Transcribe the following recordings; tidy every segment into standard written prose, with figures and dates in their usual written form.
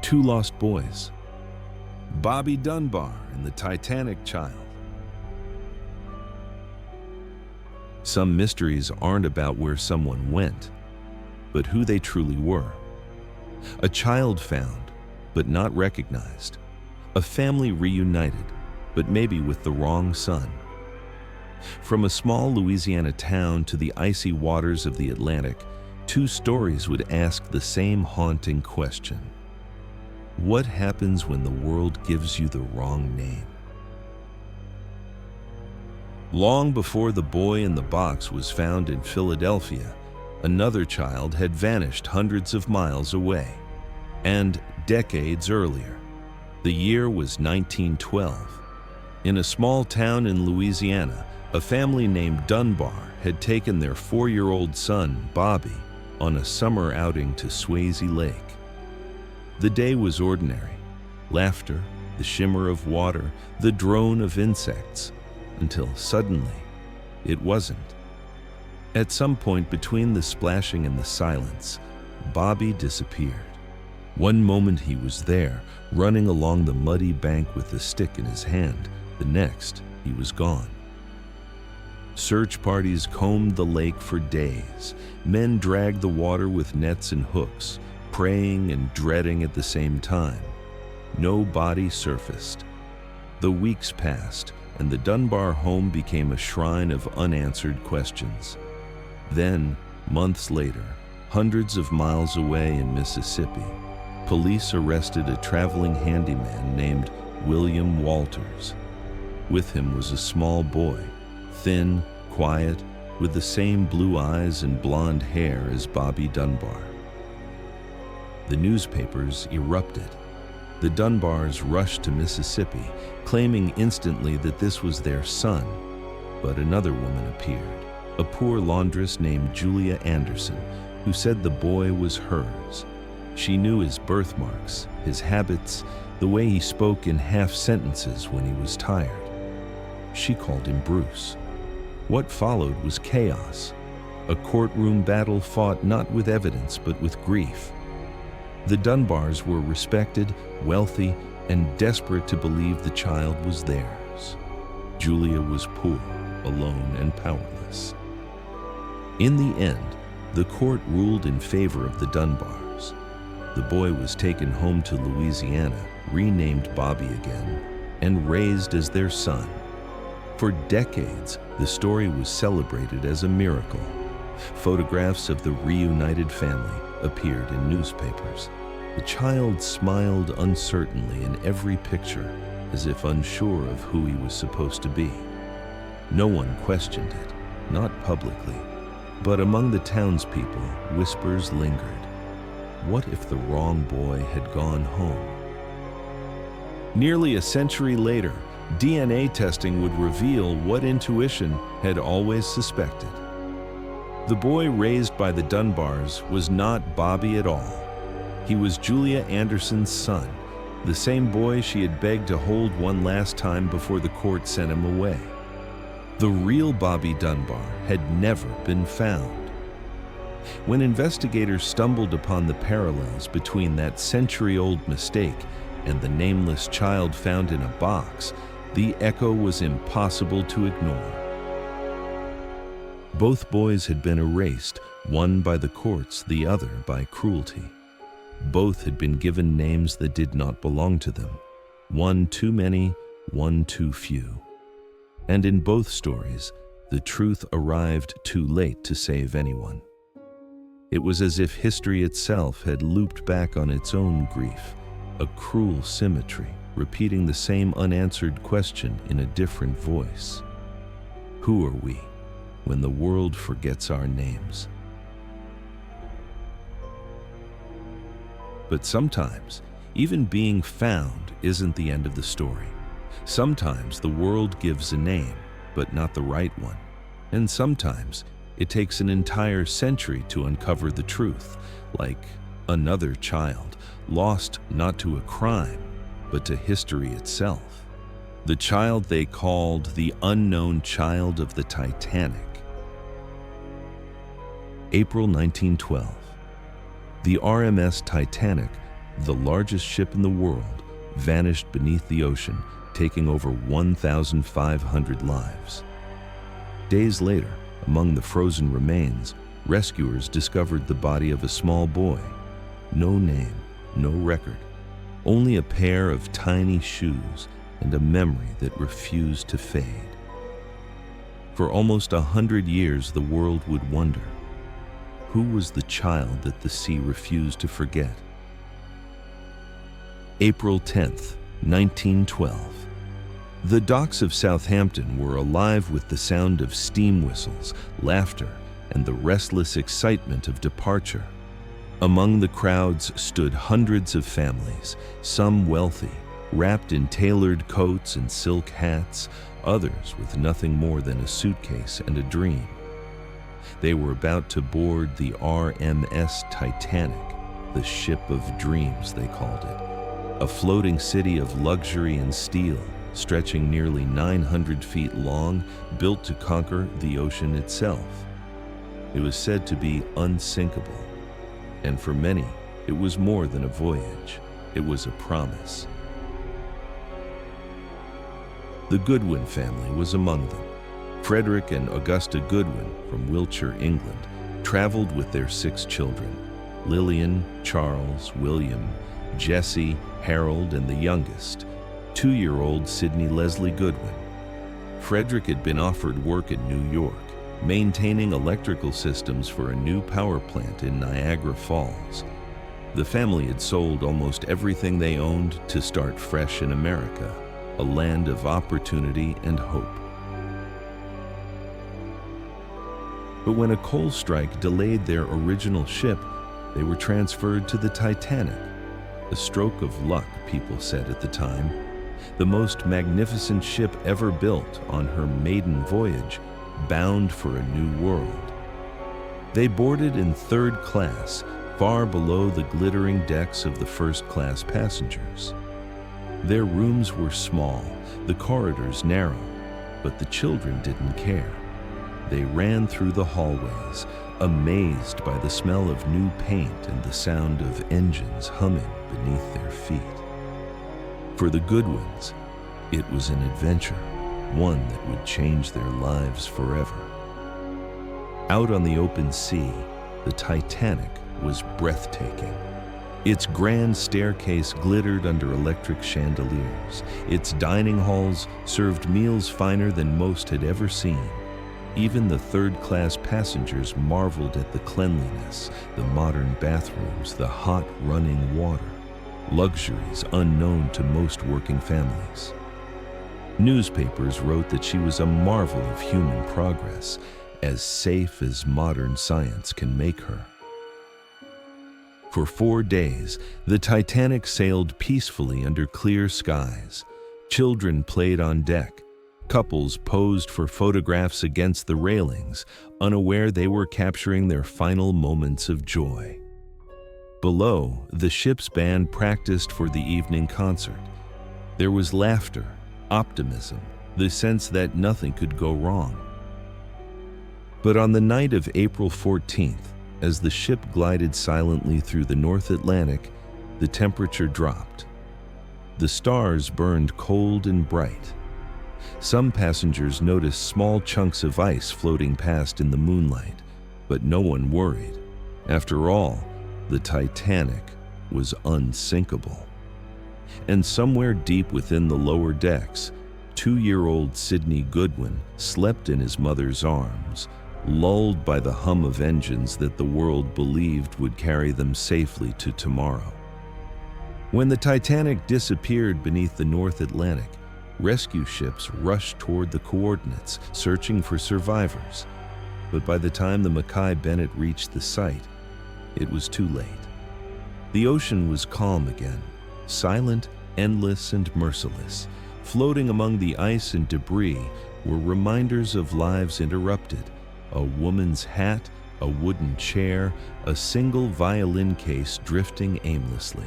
Two lost boys. Bobby Dunbar and the Titanic child. Some mysteries aren't about where someone went, but who they truly were. A child found, but not recognized. A family reunited, but maybe with the wrong son. From a small Louisiana town to the icy waters of the Atlantic, two stories would ask the same haunting question. What happens when the world gives you the wrong name? Long before the boy in the box was found in Philadelphia, another child had vanished hundreds of miles away. And decades earlier, the year was 1912. In a small town in Louisiana, a family named Dunbar had taken their 4-year-old son, Bobby, on a summer outing to Swayze Lake. The day was ordinary. Laughter, the shimmer of water, the drone of insects, until suddenly, it wasn't. At some point between the splashing and the silence, Bobby disappeared. One moment he was there, running along the muddy bank with a stick in his hand. The next, he was gone. Search parties combed the lake for days. Men dragged the water with nets and hooks, praying and dreading at the same time. No body surfaced. The weeks passed, and the Dunbar home became a shrine of unanswered questions. Then, months later, hundreds of miles away in Mississippi, police arrested a traveling handyman named William Walters. With him was a small boy, thin, quiet, with the same blue eyes and blonde hair as Bobby Dunbar. The newspapers erupted. The Dunbars rushed to Mississippi, claiming instantly that this was their son. But another woman appeared, a poor laundress named Julia Anderson, who said the boy was hers. She knew his birthmarks, his habits, the way he spoke in half sentences when he was tired. She called him Bruce. What followed was chaos, a courtroom battle fought not with evidence but with grief. The Dunbars were respected, wealthy, and desperate to believe the child was theirs. Julia was poor, alone, and powerless. In the end, the court ruled in favor of the Dunbars. The boy was taken home to Louisiana, renamed Bobby again, and raised as their son. For decades, the story was celebrated as a miracle. Photographs of the reunited family appeared in newspapers. The child smiled uncertainly in every picture, as if unsure of who he was supposed to be. No one questioned it, not publicly, but among the townspeople, whispers lingered. What if the wrong boy had gone home? Nearly a century later, DNA testing would reveal what intuition had always suspected. The boy raised by the Dunbars was not Bobby at all. He was Julia Anderson's son, the same boy she had begged to hold one last time before the court sent him away. The real Bobby Dunbar had never been found. When investigators stumbled upon the parallels between that century-old mistake and the nameless child found in a box, the echo was impossible to ignore. Both boys had been erased, one by the courts, the other by cruelty. Both had been given names that did not belong to them. One too many, one too few. And in both stories, the truth arrived too late to save anyone. It was as if history itself had looped back on its own grief, a cruel symmetry, repeating the same unanswered question in a different voice. Who are we when the world forgets our names? But sometimes, even being found isn't the end of the story. Sometimes the world gives a name, but not the right one. And sometimes it takes an entire century to uncover the truth, like another child, lost not to a crime, but to history itself. The child they called the unknown child of the Titanic. April 1912. The RMS Titanic the largest ship in the world, vanished beneath the ocean, taking over 1,500 lives. Days later, among the frozen remains, rescuers discovered the body of a small boy. No name, no record, only a pair of tiny shoes and a memory that refused to fade. For almost 100 years, the world would wonder, who was the child that the sea refused to forget? April 10th, 1912. The docks of Southampton were alive with the sound of steam whistles, laughter, and the restless excitement of departure. Among the crowds stood hundreds of families, some wealthy, wrapped in tailored coats and silk hats, others with nothing more than a suitcase and a dream. They were about to board the RMS Titanic, the ship of dreams, they called it, a floating city of luxury and steel, stretching nearly 900 feet long, built to conquer the ocean itself. It was said to be unsinkable, and for many, it was more than a voyage. It was a promise. The Goodwin family was among them. Frederick and Augusta Goodwin from Wiltshire, England, traveled with their 6 children: Lillian, Charles, William, Jesse, Harold, and the youngest, 2-year-old Sidney Leslie Goodwin. Frederick had been offered work in New York, maintaining electrical systems for a new power plant in Niagara Falls. The family had sold almost everything they owned to start fresh in America, a land of opportunity and hope. But when a coal strike delayed their original ship, they were transferred to the Titanic. A stroke of luck, people said at the time. The most magnificent ship ever built on her maiden voyage, bound for a new world. They boarded in 3rd class, far below the glittering decks of the 1st-class passengers. Their rooms were small, the corridors narrow, but the children didn't care. They ran through the hallways, amazed by the smell of new paint and the sound of engines humming beneath their feet. For the Goodwins, it was an adventure, one that would change their lives forever. Out on the open sea, the Titanic was breathtaking. Its grand staircase glittered under electric chandeliers. Its dining halls served meals finer than most had ever seen. Even the 3rd-class passengers marveled at the cleanliness, the modern bathrooms, the hot running water, luxuries unknown to most working families. Newspapers wrote that she was a marvel of human progress, as safe as modern science can make her. For 4 days, the Titanic sailed peacefully under clear skies. Children played on deck. Couples posed for photographs against the railings, unaware they were capturing their final moments of joy. Below, the ship's band practiced for the evening concert. There was laughter, optimism, the sense that nothing could go wrong. But on the night of April 14th, as the ship glided silently through the North Atlantic, the temperature dropped. The stars burned cold and bright. Some passengers noticed small chunks of ice floating past in the moonlight, but no one worried. After all, the Titanic was unsinkable. And somewhere deep within the lower decks, 2-year-old Sidney Goodwin slept in his mother's arms, lulled by the hum of engines that the world believed would carry them safely to tomorrow. When the Titanic disappeared beneath the North Atlantic, rescue ships rushed toward the coordinates, searching for survivors. But by the time the Mackay Bennett reached the site, it was too late. The ocean was calm again, silent, endless, and merciless. Floating among the ice and debris were reminders of lives interrupted: a woman's hat, a wooden chair, a single violin case drifting aimlessly.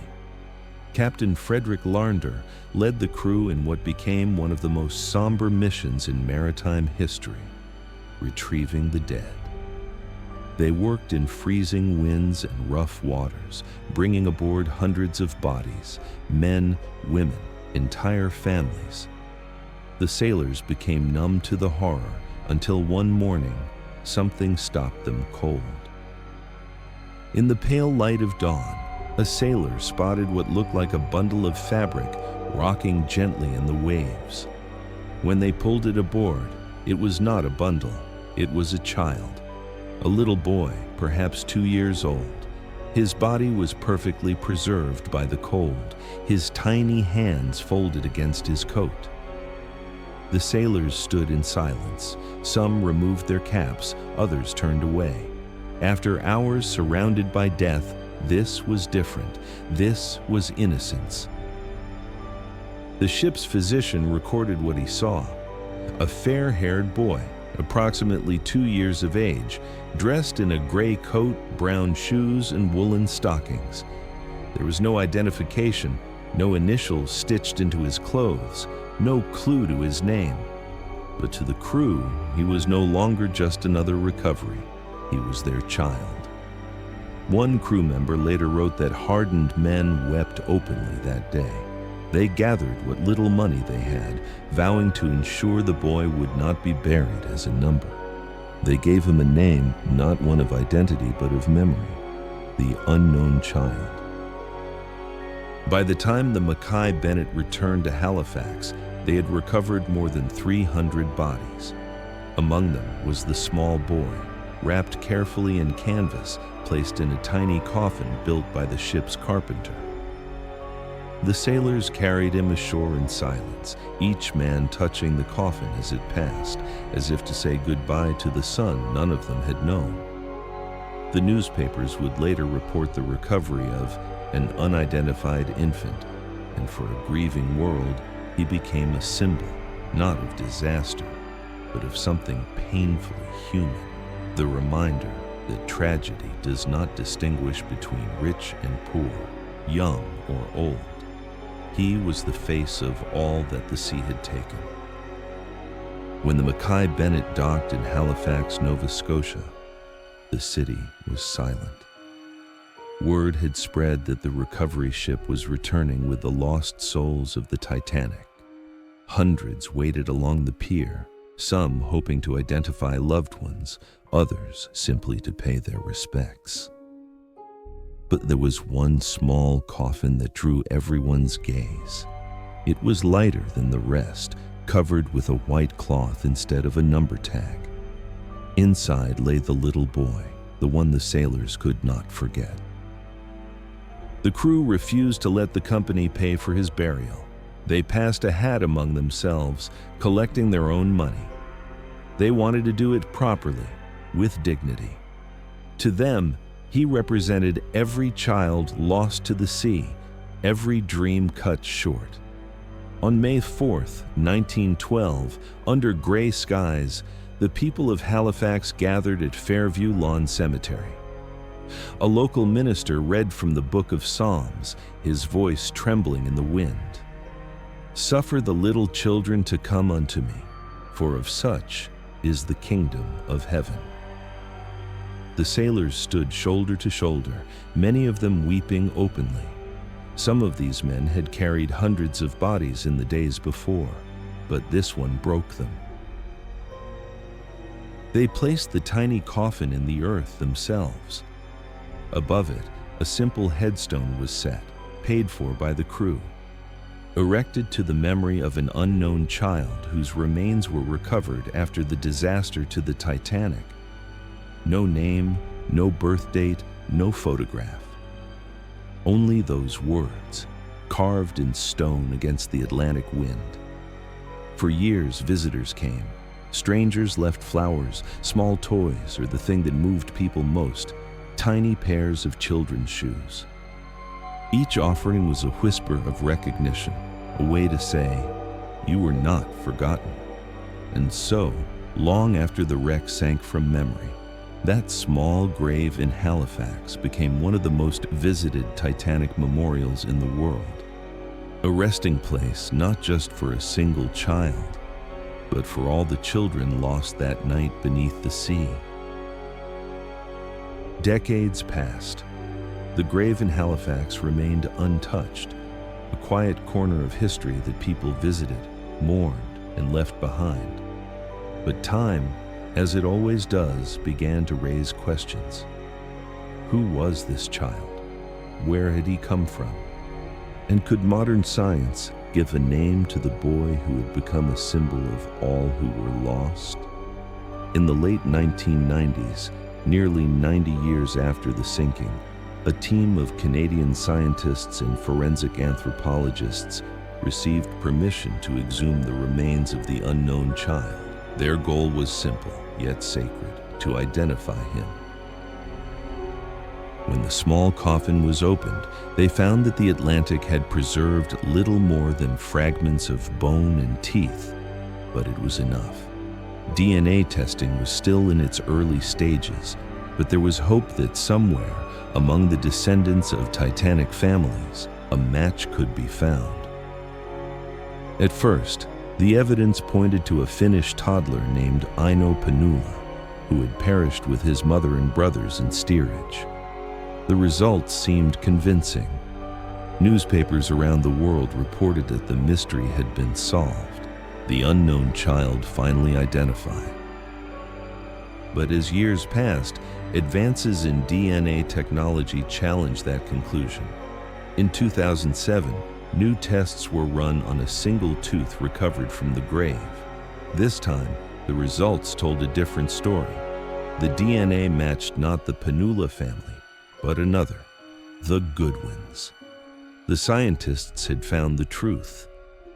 Captain Frederick Larnder led the crew in what became one of the most somber missions in maritime history: retrieving the dead. They worked in freezing winds and rough waters, bringing aboard hundreds of bodies, men, women, entire families. The sailors became numb to the horror until one morning, something stopped them cold. In the pale light of dawn, a sailor spotted what looked like a bundle of fabric rocking gently in the waves. When they pulled it aboard, it was not a bundle, it was a child. A little boy, perhaps 2 years old. His body was perfectly preserved by the cold, his tiny hands folded against his coat. The sailors stood in silence. Some removed their caps, others turned away. After hours surrounded by death, this was different. This was innocence. The ship's physician recorded what he saw. A fair-haired boy, approximately 2 years of age, dressed in a gray coat, brown shoes, and woolen stockings. There was no identification, no initials stitched into his clothes, no clue to his name. But to the crew, he was no longer just another recovery. He was their child. One crew member later wrote that hardened men wept openly that day. They gathered what little money they had, vowing to ensure the boy would not be buried as a number. They gave him a name, not one of identity, but of memory, the unknown child. By the time the Mackay Bennett returned to Halifax, they had recovered more than 300 bodies. Among them was the small boy, wrapped carefully in canvas, placed in a tiny coffin built by the ship's carpenter. The sailors carried him ashore in silence, each man touching the coffin as it passed, as if to say goodbye to the son none of them had known. The newspapers would later report the recovery of an unidentified infant, and for a grieving world, he became a symbol, not of disaster, but of something painfully human, the reminder that tragedy does not distinguish between rich and poor, young or old. He was the face of all that the sea had taken. When the Mackay Bennett docked in Halifax, Nova Scotia, the city was silent. Word had spread that the recovery ship was returning with the lost souls of the Titanic. Hundreds waited along the pier, some hoping to identify loved ones, others simply to pay their respects. But there was one small coffin that drew everyone's gaze. It was lighter than the rest, covered with a white cloth instead of a number tag. Inside lay the little boy, the one the sailors could not forget. The crew refused to let the company pay for his burial. They passed a hat among themselves, collecting their own money. They wanted to do it properly, with dignity. To them, he represented every child lost to the sea, every dream cut short. On May 4th, 1912, under gray skies, the people of Halifax gathered at Fairview Lawn Cemetery. A local minister read from the Book of Psalms, his voice trembling in the wind. "Suffer the little children to come unto me, for of such is the kingdom of heaven." The sailors stood shoulder to shoulder, many of them weeping openly. Some of these men had carried hundreds of bodies in the days before, but this one broke them. They placed the tiny coffin in the earth themselves. Above it, a simple headstone was set, paid for by the crew, erected to the memory of an unknown child whose remains were recovered after the disaster to the Titanic. No name, no birth date, no photograph. Only those words, carved in stone against the Atlantic wind. For years, visitors came. Strangers left flowers, small toys, or the thing that moved people most, tiny pairs of children's shoes. Each offering was a whisper of recognition, a way to say, "You were not forgotten." And so, long after the wreck sank from memory, that small grave in Halifax became one of the most visited Titanic memorials in the world. A resting place not just for a single child, but for all the children lost that night beneath the sea. Decades passed. The grave in Halifax remained untouched, a quiet corner of history that people visited, mourned, and left behind. But time, as it always does, began to raise questions. Who was this child? Where had he come from? And could modern science give a name to the boy who had become a symbol of all who were lost? In the late 1990s, nearly 90 years after the sinking, a team of Canadian scientists and forensic anthropologists received permission to exhume the remains of the unknown child. Their goal was simple, yet sacred: to identify him. When the small coffin was opened, they found that the Atlantic had preserved little more than fragments of bone and teeth, but it was enough. DNA testing was still in its early stages, but there was hope that somewhere among the descendants of Titanic families, a match could be found. At first, the evidence pointed to a Finnish toddler named Aino Panula, who had perished with his mother and brothers in steerage. The results seemed convincing. Newspapers around the world reported that the mystery had been solved, the unknown child finally identified. But as years passed, advances in DNA technology challenged that conclusion. In 2007, new tests were run on a single tooth recovered from the grave. This time, the results told a different story. The DNA matched not the Panula family, but another, the Goodwins. The scientists had found the truth.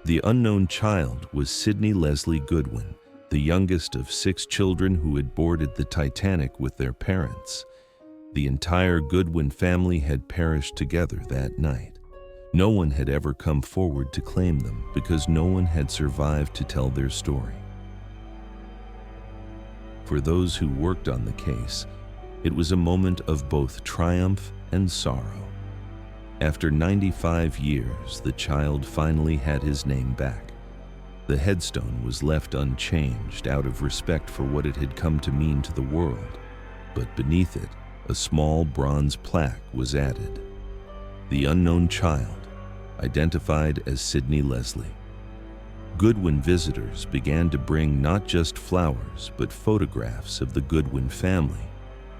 The unknown child was Sidney Leslie Goodwin, the youngest of 6 children who had boarded the Titanic with their parents. The entire Goodwin family had perished together that night. No one had ever come forward to claim them because no one had survived to tell their story. For those who worked on the case, it was a moment of both triumph and sorrow. After 95 years, the child finally had his name back. The headstone was left unchanged out of respect for what it had come to mean to the world, but beneath it, a small bronze plaque was added. The unknown child, identified as Sidney Leslie. Goodwin visitors began to bring not just flowers, but photographs of the Goodwin family.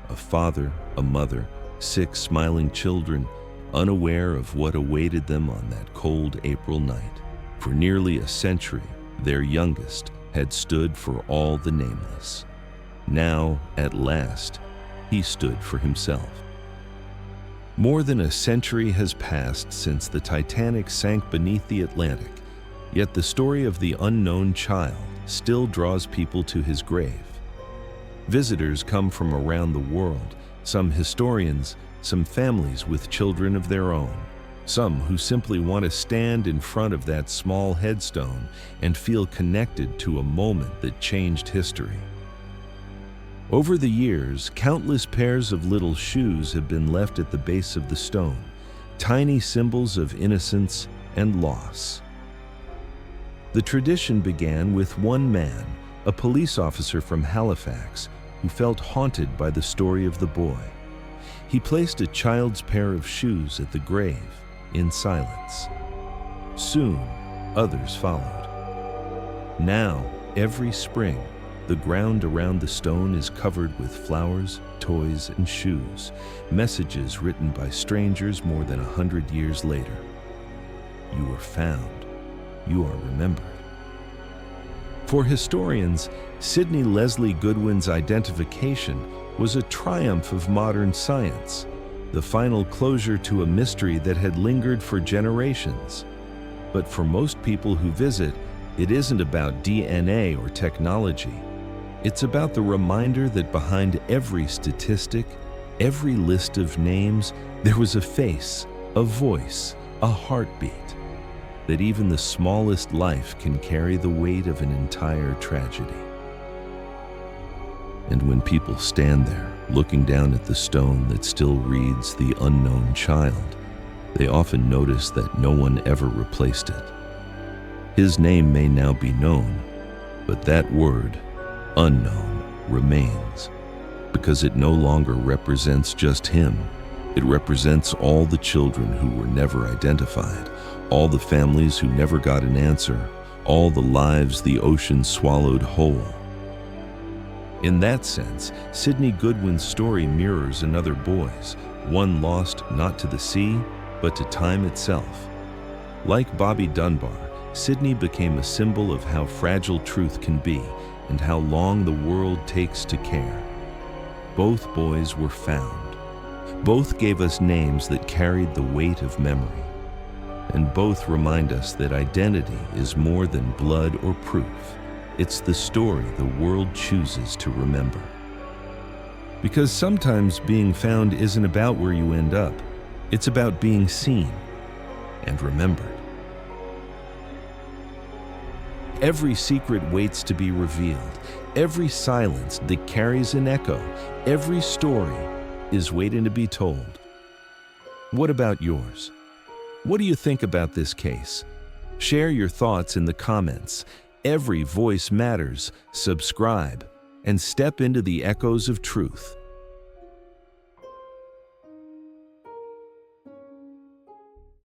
A father, a mother, 6 smiling children, unaware of what awaited them on that cold April night. For nearly a century, their youngest had stood for all the nameless. Now, at last, he stood for himself. More than a century has passed since the Titanic sank beneath the Atlantic, yet the story of the unknown child still draws people to his grave. Visitors come from around the world, some historians, some families with children of their own, some who simply want to stand in front of that small headstone and feel connected to a moment that changed history. Over the years, countless pairs of little shoes have been left at the base of the stone, tiny symbols of innocence and loss. The tradition began with one man, a police officer from Halifax, who felt haunted by the story of the boy. He placed a child's pair of shoes at the grave, in silence. Soon, others followed. Now, every spring, the ground around the stone is covered with flowers, toys, and shoes, messages written by strangers more than 100 years later. You are found. You are remembered. For historians, Sidney Leslie Goodwin's identification was a triumph of modern science, the final closure to a mystery that had lingered for generations. But for most people who visit, it isn't about DNA or technology. It's about the reminder that behind every statistic, every list of names, there was a face, a voice, a heartbeat. That even the smallest life can carry the weight of an entire tragedy. And when people stand there, looking down at the stone that still reads the unknown child, they often notice that no one ever replaced it. His name may now be known, but that word, unknown, remains, because it no longer represents just him. It represents all the children who were never identified, all the families who never got an answer, all the lives the ocean swallowed whole. In that sense, Sidney Goodwin's story mirrors another boy's, one lost not to the sea, but to time itself. Like Bobby Dunbar, Sidney became a symbol of how fragile truth can be and how long the world takes to care. Both boys were found. Both gave us names that carried the weight of memory. And both remind us that identity is more than blood or proof. It's the story the world chooses to remember. Because sometimes being found isn't about where you end up. It's about being seen and remembered. Every secret waits to be revealed. Every silence that carries an echo, every story is waiting to be told. What about yours? What do you think about this case? Share your thoughts in the comments. Every voice matters. Subscribe and step into the echoes of truth.